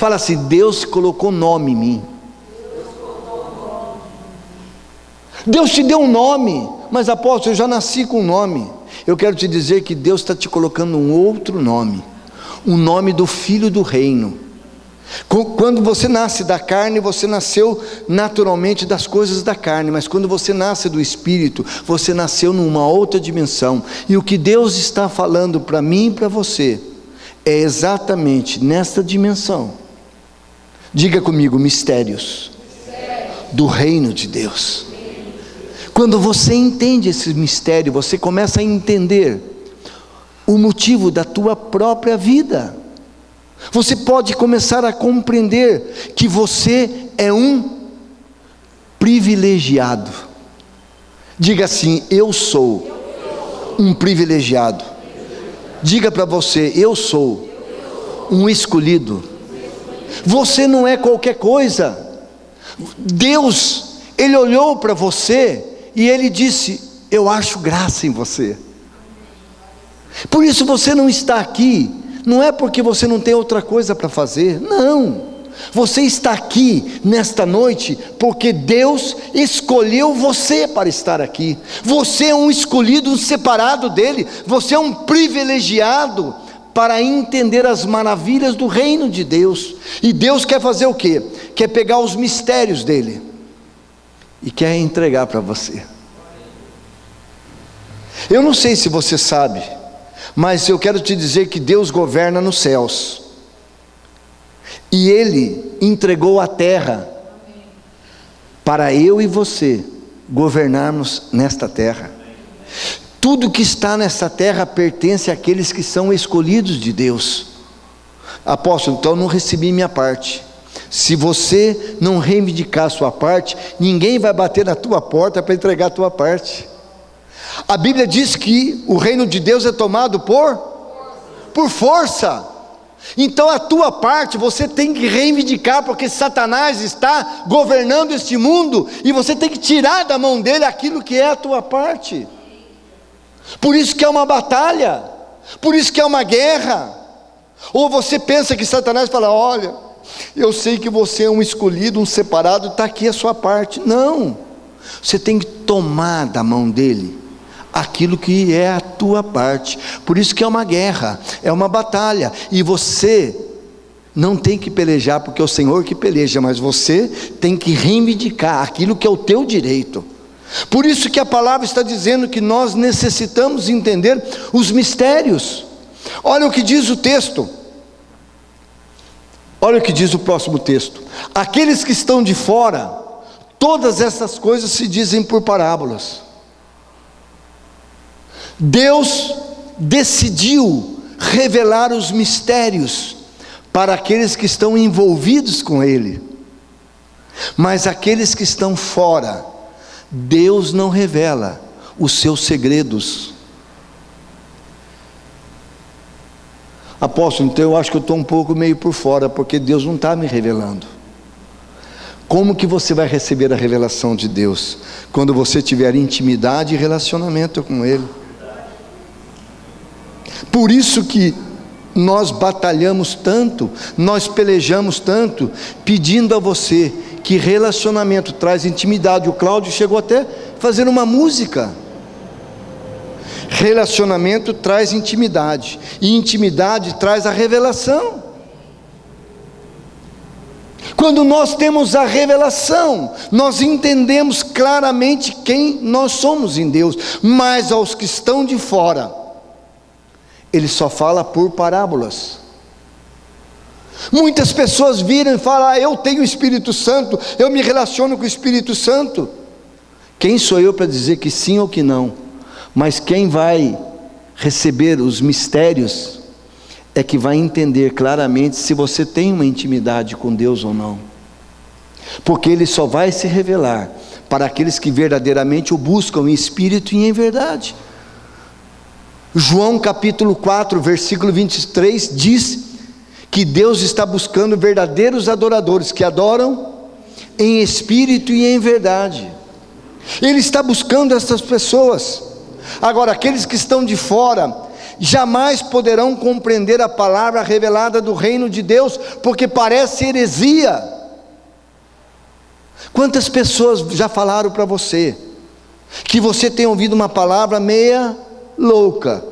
Fala assim: Deus colocou nome em mim. Deus te deu um nome. Mas apóstolo, eu já nasci com um nome. Eu quero te dizer que Deus está te colocando um outro nome, o nome do Filho do Reino. Quando você nasce da carne, você nasceu naturalmente das coisas da carne, mas quando você nasce do Espírito, você nasceu numa outra dimensão. E o que Deus está falando para mim e para você é exatamente nesta dimensão. Diga comigo: mistérios do reino de Deus. Quando você entende esse mistério, você começa a entender o motivo da tua própria vida. Você pode começar a compreender que você é um privilegiado. Diga assim: eu sou um privilegiado. Diga para você: eu sou um escolhido. Você não é qualquer coisa. Deus, Ele olhou para você e Ele disse: eu acho graça em você. Por isso você não está aqui. Não é porque você não tem outra coisa para fazer, não. Você está aqui nesta noite porque Deus escolheu você para estar aqui. Você é um escolhido, um separado dele. Você é um privilegiado para entender as maravilhas do reino de Deus. E Deus quer fazer o quê? Quer pegar os mistérios dele e quer entregar para você. Eu não sei se você sabe, mas eu quero te dizer que Deus governa nos céus, e Ele entregou a terra para eu e você governarmos nesta terra. Tudo que está nessa terra pertence àqueles que são escolhidos de Deus. Apóstolo, então eu não recebi minha parte. Se você não reivindicar a sua parte, ninguém vai bater na tua porta para entregar a tua parte. A Bíblia diz que o reino de Deus é tomado por força. Então a tua parte você tem que reivindicar, porque Satanás está governando este mundo, e você tem que tirar da mão dele aquilo que é a tua parte. Por isso que é uma batalha, por isso que é uma guerra. Ou você pensa que Satanás fala: olha, eu sei que você é um escolhido, um separado, está aqui a sua parte. Não, você tem que tomar da mão dele aquilo que é a tua parte. Por isso que é uma guerra, é uma batalha, e você não tem que pelejar porque é o Senhor que peleja, mas você tem que reivindicar aquilo que é o teu direito. Por isso que a palavra está dizendo que nós necessitamos entender os mistérios. Olha o que diz o texto, olha o que diz o próximo texto: aqueles que estão de fora, todas essas coisas se dizem por parábolas. Deus decidiu revelar os mistérios para aqueles que estão envolvidos com Ele, mas aqueles que estão fora, Deus não revela os seus segredos. Apóstolo, então eu acho que eu estou um pouco meio por fora, porque Deus não está me revelando. Como que você vai receber a revelação de Deus? Quando você tiver intimidade e relacionamento com Ele. Por isso que nós batalhamos tanto, nós pelejamos tanto, pedindo a você que relacionamento traz intimidade. O Cláudio chegou até a fazer uma música. Relacionamento traz intimidade, e intimidade traz a revelação. Quando nós temos a revelação, nós entendemos claramente quem nós somos em Deus. Mas aos que estão de fora, Ele só fala por parábolas. Muitas pessoas viram e falam: eu tenho o Espírito Santo, eu me relaciono com o Espírito Santo. Quem sou eu para dizer que sim ou que não? Mas quem vai receber os mistérios é que vai entender claramente se você tem uma intimidade com Deus ou não. Porque Ele só vai se revelar para aqueles que verdadeiramente o buscam em espírito e em verdade. João capítulo 4, versículo 23 diz que Deus está buscando verdadeiros adoradores, que adoram em espírito e em verdade. Ele está buscando essas pessoas. Agora, aqueles que estão de fora, jamais poderão compreender a palavra revelada do reino de Deus, porque parece heresia. Quantas pessoas já falaram para você que você tem ouvido uma palavra meia louca,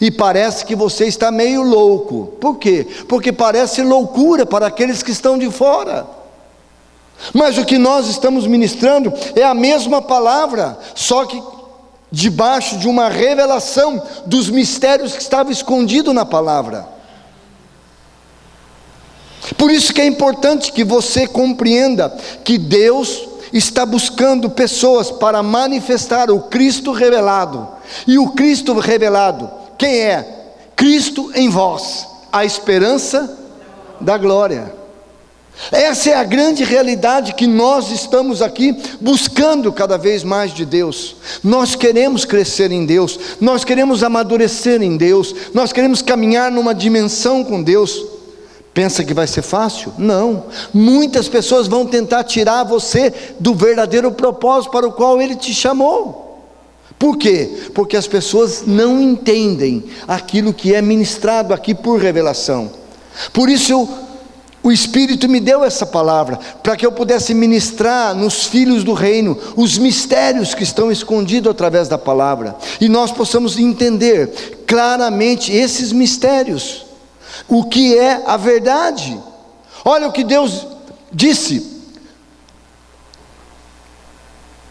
e parece que você está meio louco? Por quê? Porque parece loucura para aqueles que estão de fora. Mas o que nós estamos ministrando é a mesma palavra, só que debaixo de uma revelação dos mistérios que estavam escondidos na palavra. Por isso que é importante que você compreenda que Deus está buscando pessoas para manifestar o Cristo revelado. E o Cristo revelado, quem é? Cristo em vós, a esperança da glória. Essa é a grande realidade que nós estamos aqui buscando cada vez mais de Deus. Nós queremos crescer em Deus, nós queremos amadurecer em Deus, nós queremos caminhar numa dimensão com Deus. Pensa que vai ser fácil? Não. Muitas pessoas vão tentar tirar você do verdadeiro propósito para o qual Ele te chamou. Por quê? Porque as pessoas não entendem aquilo que é ministrado aqui por revelação. Por isso o Espírito me deu essa palavra, para que eu pudesse ministrar nos filhos do reino os mistérios que estão escondidos através da palavra, e nós possamos entender claramente esses mistérios, o que é a verdade. Olha o que Deus disse,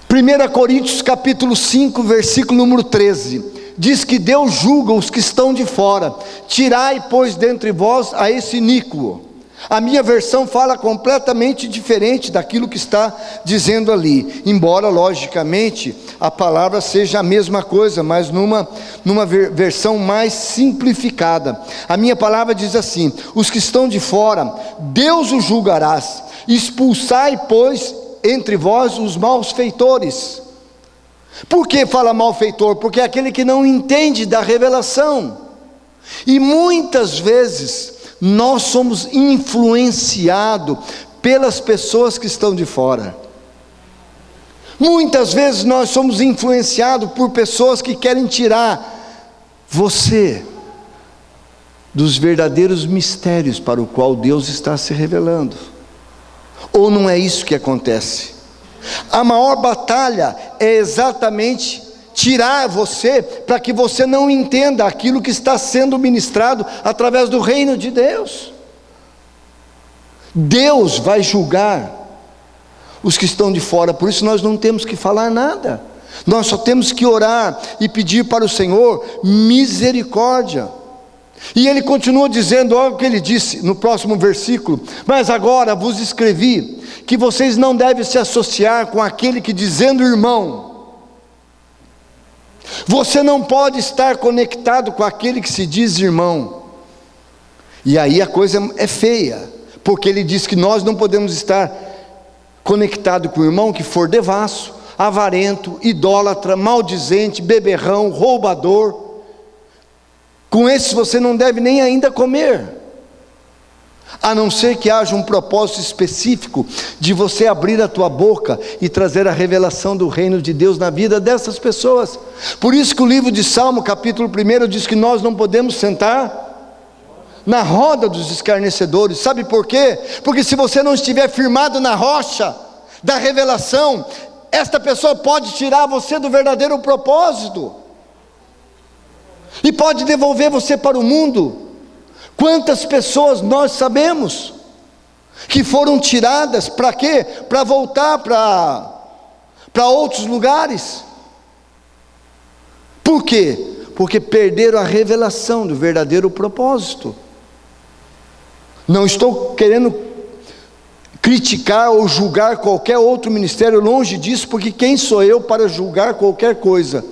1 Coríntios capítulo 5, versículo número 13, diz que Deus julga os que estão de fora. Tirai, pois, dentre vós a esse iníquo. A minha versão fala completamente diferente daquilo que está dizendo ali, embora logicamente a palavra seja a mesma coisa, mas numa versão mais simplificada. A minha palavra diz assim: os que estão de fora, Deus os julgarás. Expulsai, pois, entre vós os malfeitores. Por que fala malfeitor? Porque é aquele que não entende da revelação. E muitas vezes nós somos influenciados pelas pessoas que estão de fora. Muitas vezes nós somos influenciados por pessoas que querem tirar você dos verdadeiros mistérios para o qual Deus está se revelando. Ou não é isso que acontece? A maior batalha é exatamente tirar você, para que você não entenda aquilo que está sendo ministrado através do reino de Deus. Deus vai julgar os que estão de fora, por isso nós não temos que falar nada, nós só temos que orar e pedir para o Senhor misericórdia. E ele continua dizendo, olha o que ele disse no próximo versículo: mas agora vos escrevi que vocês não devem se associar com aquele que, dizendo irmão, você não pode estar conectado com aquele que se diz irmão. E aí a coisa é feia, porque ele diz que nós não podemos estar conectado com o irmão que for devasso, avarento, idólatra, maldizente, beberrão, roubador. Com esses você não deve nem ainda comer, a não ser que haja um propósito específico de você abrir a tua boca e trazer a revelação do reino de Deus na vida dessas pessoas. Por isso que o livro de Salmo, capítulo 1, diz que nós não podemos sentar na roda dos escarnecedores. Sabe por quê? Porque se você não estiver firmado na rocha da revelação, esta pessoa pode tirar você do verdadeiro propósito, e pode devolver você para o mundo. Quantas pessoas nós sabemos que foram tiradas, para quê? Para voltar para outros lugares. Por quê? Porque perderam a revelação do verdadeiro propósito. Não estou querendo criticar ou julgar qualquer outro ministério, longe disso, porque quem sou eu para julgar qualquer coisa?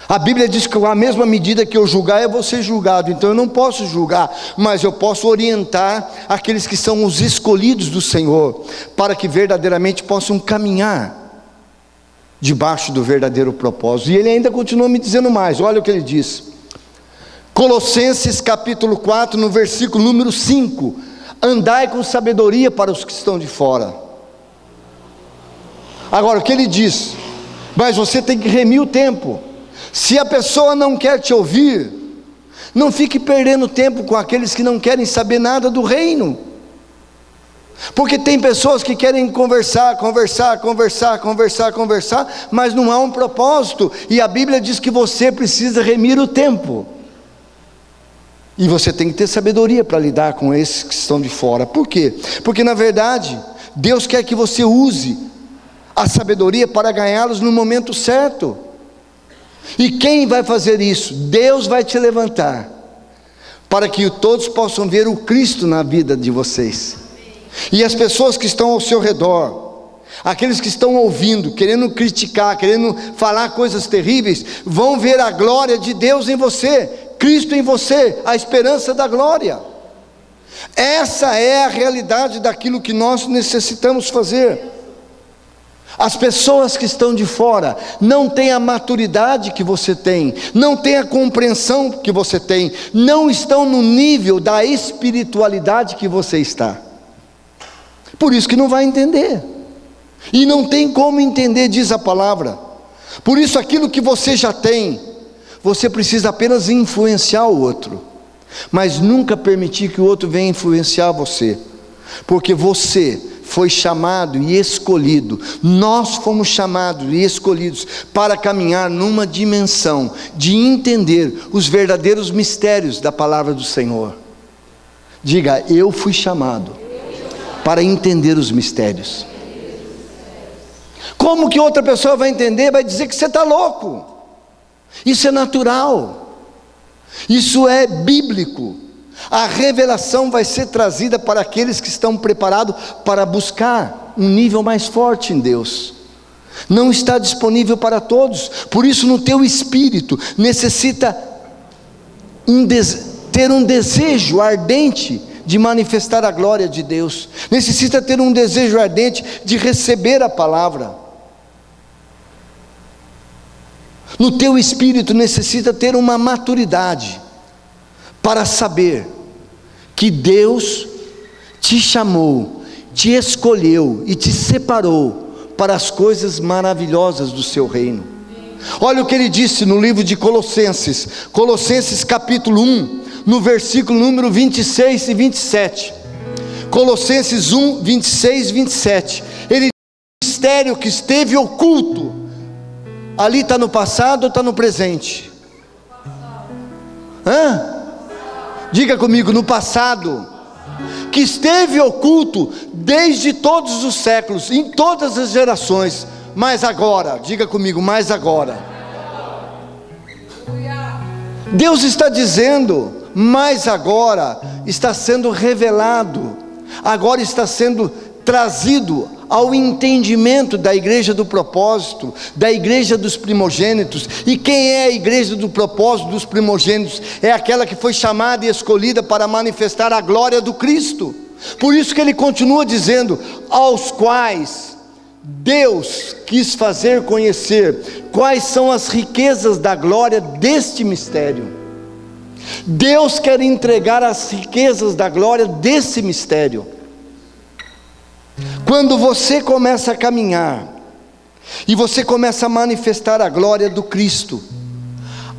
A Bíblia diz que com a mesma medida que eu julgar, eu vou ser julgado. Então eu não posso julgar, mas eu posso orientar aqueles que são os escolhidos do Senhor, para que verdadeiramente possam caminhar debaixo do verdadeiro propósito. E ele ainda continua me dizendo mais, olha o que ele diz. Colossenses capítulo 4, no versículo número 5: andai com sabedoria para os que estão de fora. Agora o que ele diz? Mas você tem que remir o tempo. Se a pessoa não quer te ouvir, não fique perdendo tempo com aqueles que não querem saber nada do reino. Porque tem pessoas que querem conversar, mas não há um propósito. E a Bíblia diz que você precisa remir o tempo. E você tem que ter sabedoria para lidar com esses que estão de fora. Por quê? Porque na verdade, Deus quer que você use a sabedoria para ganhá-los no momento certo. E quem vai fazer isso? Deus vai te levantar, para que todos possam ver o Cristo na vida de vocês. E as pessoas que estão ao seu redor, aqueles que estão ouvindo, querendo criticar, querendo falar coisas terríveis, vão ver a glória de Deus em você, Cristo em você, a esperança da glória. Essa é a realidade daquilo que nós necessitamos fazer. As pessoas que estão de fora não têm a maturidade que você tem, não têm a compreensão que você tem, não estão no nível da espiritualidade que você está. Por isso que não vai entender, e não tem como entender, diz a palavra. Por isso aquilo que você já tem, você precisa apenas influenciar o outro, mas nunca permitir que o outro venha influenciar você, porque você foi chamado e escolhido, nós fomos chamados e escolhidos para caminhar numa dimensão de entender os verdadeiros mistérios da palavra do Senhor. Diga: eu fui chamado para entender os mistérios. Como que outra pessoa vai entender? Vai dizer que você está louco. Isso é natural, isso é bíblico. A revelação vai ser trazida para aqueles que estão preparados para buscar um nível mais forte em Deus. Não está disponível para todos. Por isso no teu espírito necessita ter um desejo ardente de manifestar a glória de Deus. Necessita ter um desejo ardente de receber a palavra. No teu espírito necessita ter uma maturidade para saber que Deus te chamou, te escolheu e te separou para as coisas maravilhosas do seu reino. Olha o que ele disse no livro de Colossenses, Colossenses capítulo 1, no versículo número 26 e 27. Colossenses 1, 26 e 27. Ele diz: o mistério que esteve oculto. Ali está no passado ou está no presente? Diga comigo: no passado, que esteve oculto desde todos os séculos, em todas as gerações, mas agora, diga comigo, mas agora. Deus está dizendo, mas agora está sendo revelado, agora está sendo trazido ao entendimento da igreja do propósito, da igreja dos primogênitos. E quem é a igreja do propósito dos primogênitos? É aquela que foi chamada e escolhida para manifestar a glória do Cristo. Por isso que ele continua dizendo: aos quais Deus quis fazer conhecer quais são as riquezas da glória deste mistério. Deus quer entregar as riquezas da glória desse mistério. Quando você começa a caminhar e você começa a manifestar a glória do Cristo,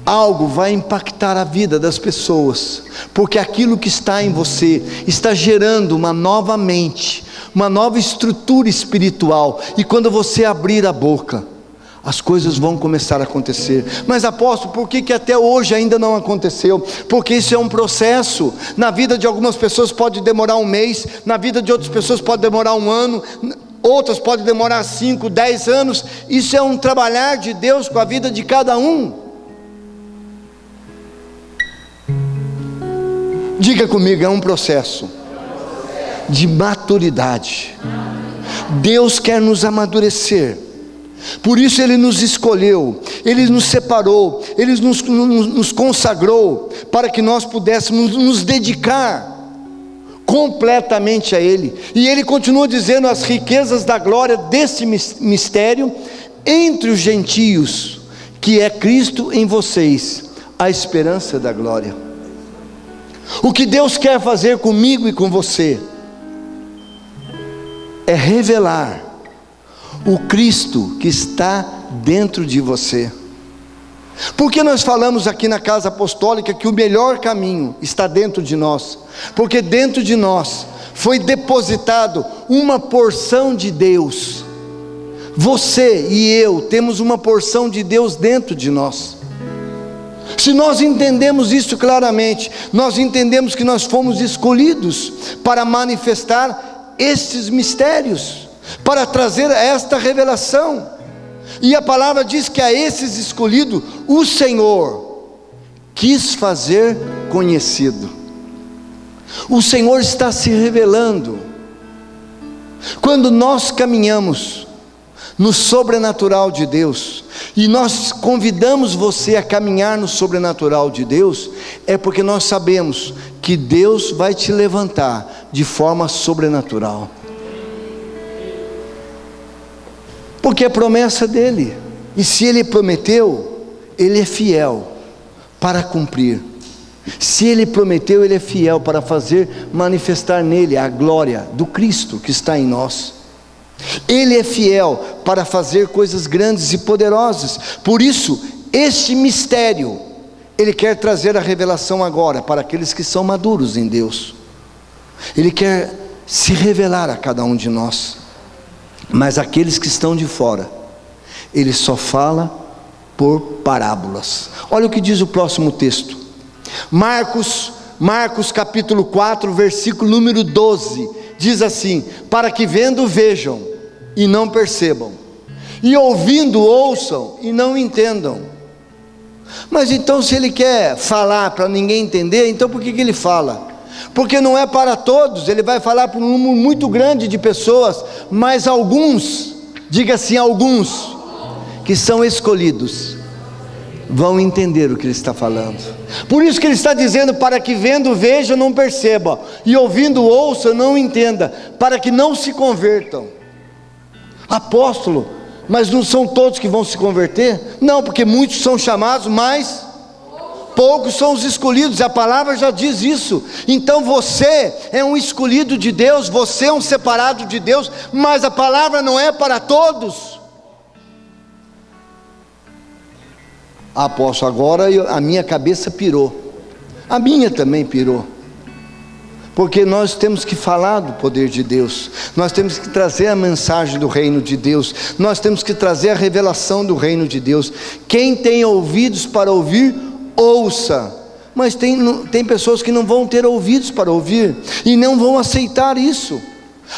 algo vai impactar a vida das pessoas, porque aquilo que está em você está gerando uma nova mente, uma nova estrutura espiritual, e quando você abrir a boca, as coisas vão começar a acontecer. Mas apóstolo, por que até hoje ainda não aconteceu? Porque isso é um processo. Na vida de algumas pessoas pode demorar um mês, na vida de outras pessoas pode demorar um ano, outras pode demorar 5, 10 anos. Isso é um trabalhar de Deus com a vida de cada um. Diga comigo: é um processo de maturidade. Deus quer nos amadurecer. Por isso Ele nos escolheu, Ele nos separou, Ele nos consagrou, para que nós pudéssemos nos dedicar completamente a Ele. E Ele continua dizendo: as riquezas da glória desse mistério entre os gentios, que é Cristo em vocês, a esperança da glória. O que Deus quer fazer comigo e com você é revelar o Cristo que está dentro de você. Por que nós falamos aqui na Casa Apostólica que o melhor caminho está dentro de nós? Porque dentro de nós foi depositado uma porção de Deus. Você e eu temos uma porção de Deus dentro de nós. Se nós entendemos isso claramente, nós entendemos que nós fomos escolhidos para manifestar estes mistérios, para trazer esta revelação. E a palavra diz que a esses escolhidos, o Senhor quis fazer conhecido. O Senhor está se revelando. Quando nós caminhamos no sobrenatural de Deus, e nós convidamos você a caminhar no sobrenatural de Deus, é porque nós sabemos que Deus vai te levantar de forma sobrenatural. Porque é promessa dele, e se ele prometeu, ele é fiel para cumprir. Se ele prometeu, ele é fiel para fazer manifestar nele a glória do Cristo que está em nós. Ele é fiel para fazer coisas grandes e poderosas. Por isso, este mistério, ele quer trazer a revelação agora para aqueles que são maduros em Deus. Ele quer se revelar a cada um de nós. Mas aqueles que estão de fora, ele só fala por parábolas. Olha o que diz o próximo texto. Marcos capítulo 4, versículo número 12, diz assim: para que vendo vejam e não percebam, e ouvindo ouçam e não entendam. Mas então, se ele quer falar para ninguém entender, então por que ele fala? Porque não é para todos. Ele vai falar para um número muito grande de pessoas, mas alguns, diga assim, alguns que são escolhidos vão entender o que ele está falando. Por isso que ele está dizendo: para que vendo vejam, não percebam, e ouvindo ouçam, não entenda, para que não se convertam. Apóstolo, mas não são todos que vão se converter? Não, porque muitos são chamados, mas poucos são os escolhidos. A palavra já diz isso. Então você é um escolhido de Deus, você é um separado de Deus, mas a palavra não é para todos. Apóstolo, agora a minha cabeça pirou. A minha também pirou. Porque nós temos que falar do poder de Deus, nós temos que trazer a mensagem do reino de Deus, nós temos que trazer a revelação do reino de Deus. Quem tem ouvidos para ouvir, ouça. Mas tem pessoas que não vão ter ouvidos para ouvir, e não vão aceitar isso.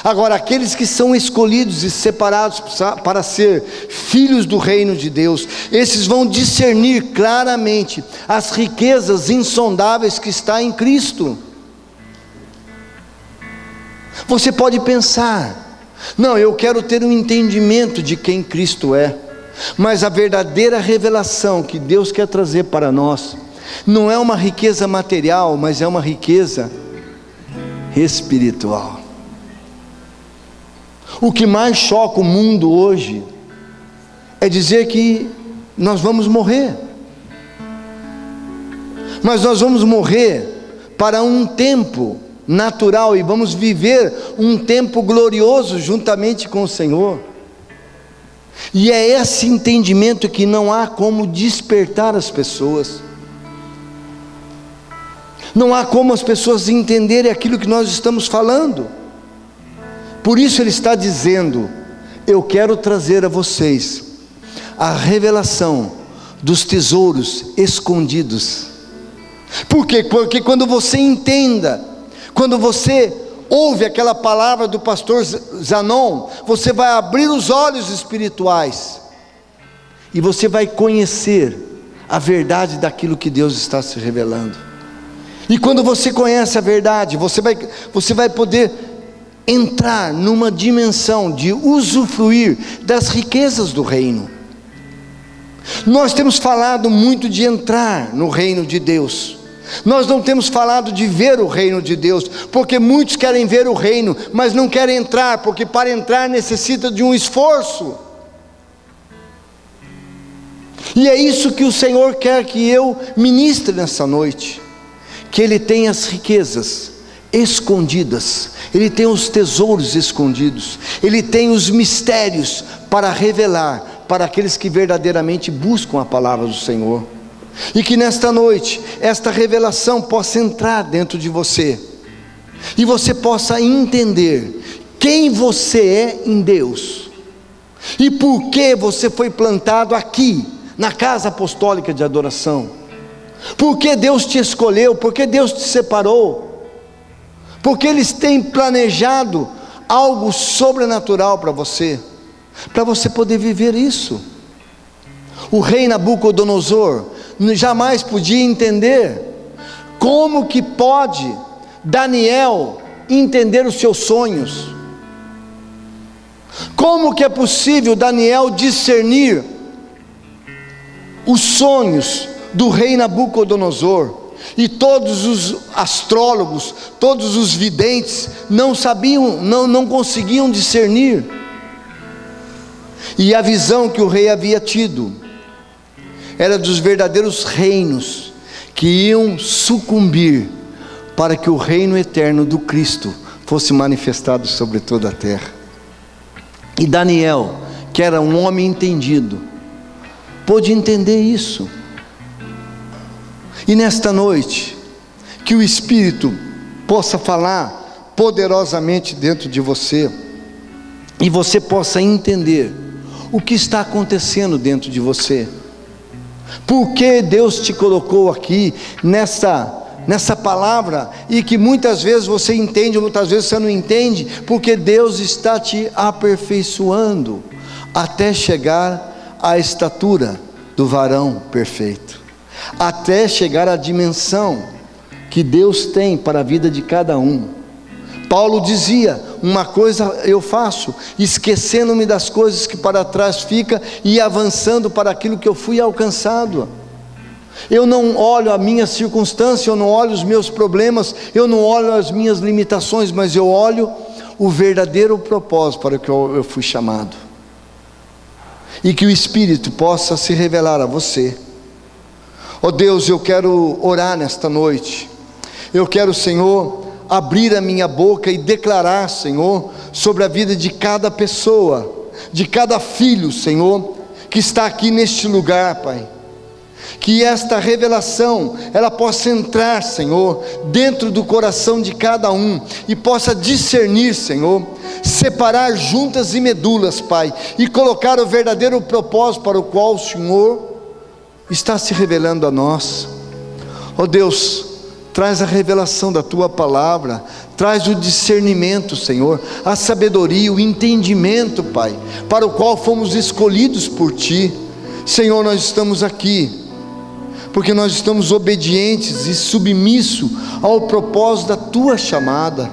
Agora, aqueles que são escolhidos e separados para ser filhos do reino de Deus, esses vão discernir claramente as riquezas insondáveis que está em Cristo. Você pode pensar: não, eu quero ter um entendimento de quem Cristo é. Mas a verdadeira revelação que Deus quer trazer para nós não é uma riqueza material, mas é uma riqueza espiritual. O que mais choca o mundo hoje é dizer que nós vamos morrer. Mas nós vamos morrer para um tempo natural, e vamos viver um tempo glorioso juntamente com o Senhor. E é esse entendimento que não há como despertar as pessoas. Não há como as pessoas entenderem aquilo que nós estamos falando. Por isso ele está dizendo: eu quero trazer a vocês a revelação dos tesouros escondidos. Por quê? Porque quando você entenda, quando você ouve aquela palavra do pastor Zanon, você vai abrir os olhos espirituais, e você vai conhecer a verdade daquilo que Deus está se revelando. E quando você conhece a verdade, você vai poder entrar numa dimensão de usufruir das riquezas do reino. Nós temos falado muito de entrar no reino de Deus. Nós não temos falado de ver o reino de Deus, porque muitos querem ver o reino, mas não querem entrar, porque para entrar necessita de um esforço. E é isso que o Senhor quer que eu ministre nessa noite, que Ele tem as riquezas escondidas, Ele tem os tesouros escondidos, Ele tem os mistérios para revelar para aqueles que verdadeiramente buscam a palavra do Senhor. E que nesta noite, esta revelação possa entrar dentro de você, e você possa entender quem você é em Deus, e por que você foi plantado aqui, na casa apostólica de adoração. Por que Deus te escolheu, por que Deus te separou, porque Ele tem planejado algo sobrenatural para você poder viver isso. O rei Nabucodonosor jamais podia entender como que pode Daniel entender os seus sonhos, como que é possível Daniel discernir os sonhos do rei Nabucodonosor, e todos os astrólogos, todos os videntes não sabiam, não conseguiam discernir. E a visão que o rei havia tido era dos verdadeiros reinos que iam sucumbir para que o reino eterno do Cristo fosse manifestado sobre toda a terra. E Daniel, que era um homem entendido, pôde entender isso. E nesta noite, que o Espírito possa falar poderosamente dentro de você, e você possa entender o que está acontecendo dentro de você, por que Deus te colocou aqui nessa palavra, e que muitas vezes você entende, muitas vezes você não entende, porque Deus está te aperfeiçoando, até chegar à estatura do varão perfeito, até chegar à dimensão que Deus tem para a vida de cada um. Paulo dizia: uma coisa eu faço, esquecendo-me das coisas que para trás ficam, e avançando para aquilo que eu fui alcançado. Eu não olho a minha circunstância, eu não olho os meus problemas, eu não olho as minhas limitações, mas eu olho o verdadeiro propósito para o que eu fui chamado. E que o Espírito possa se revelar a você. Ó Deus, eu quero orar nesta noite. Eu quero, Senhor, abrir a minha boca e declarar, Senhor, sobre a vida de cada pessoa, de cada filho, Senhor, que está aqui neste lugar, Pai. Que esta revelação, ela possa entrar, Senhor, dentro do coração de cada um, e possa discernir, Senhor, separar juntas e medulas, Pai, e colocar o verdadeiro propósito para o qual o Senhor está se revelando a nós. Ó Deus, traz a revelação da Tua palavra, traz o discernimento, Senhor, a sabedoria, o entendimento, Pai, para o qual fomos escolhidos por Ti. Senhor, nós estamos aqui porque nós estamos obedientes e submissos ao propósito da Tua chamada.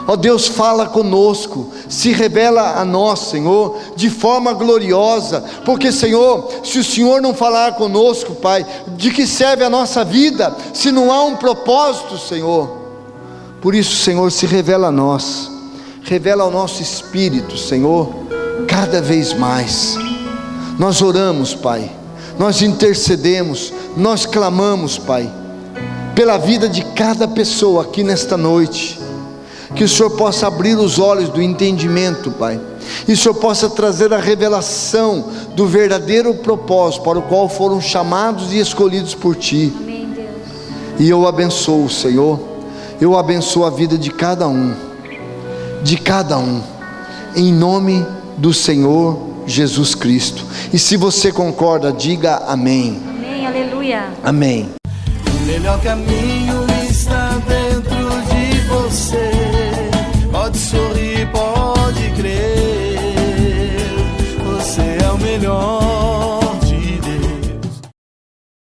Ó Deus, fala conosco, se revela a nós, Senhor, de forma gloriosa, porque, Senhor, se o Senhor não falar conosco, Pai, de que serve a nossa vida, se não há um propósito, Senhor? Por isso, Senhor, se revela a nós, revela ao nosso espírito, Senhor, cada vez mais. Nós oramos, Pai, nós intercedemos, nós clamamos, Pai, pela vida de cada pessoa aqui nesta noite. Que o Senhor possa abrir os olhos do entendimento, Pai, e o Senhor possa trazer a revelação do verdadeiro propósito para o qual foram chamados e escolhidos por Ti. Amém, Deus. E eu abençoo, Senhor, eu abençoo a vida de cada um, em nome do Senhor Jesus Cristo. E se você concorda, diga amém. Amém, aleluia. Amém. O melhor caminho está dentro de você. Pode sorrir, pode crer. Você é o melhor.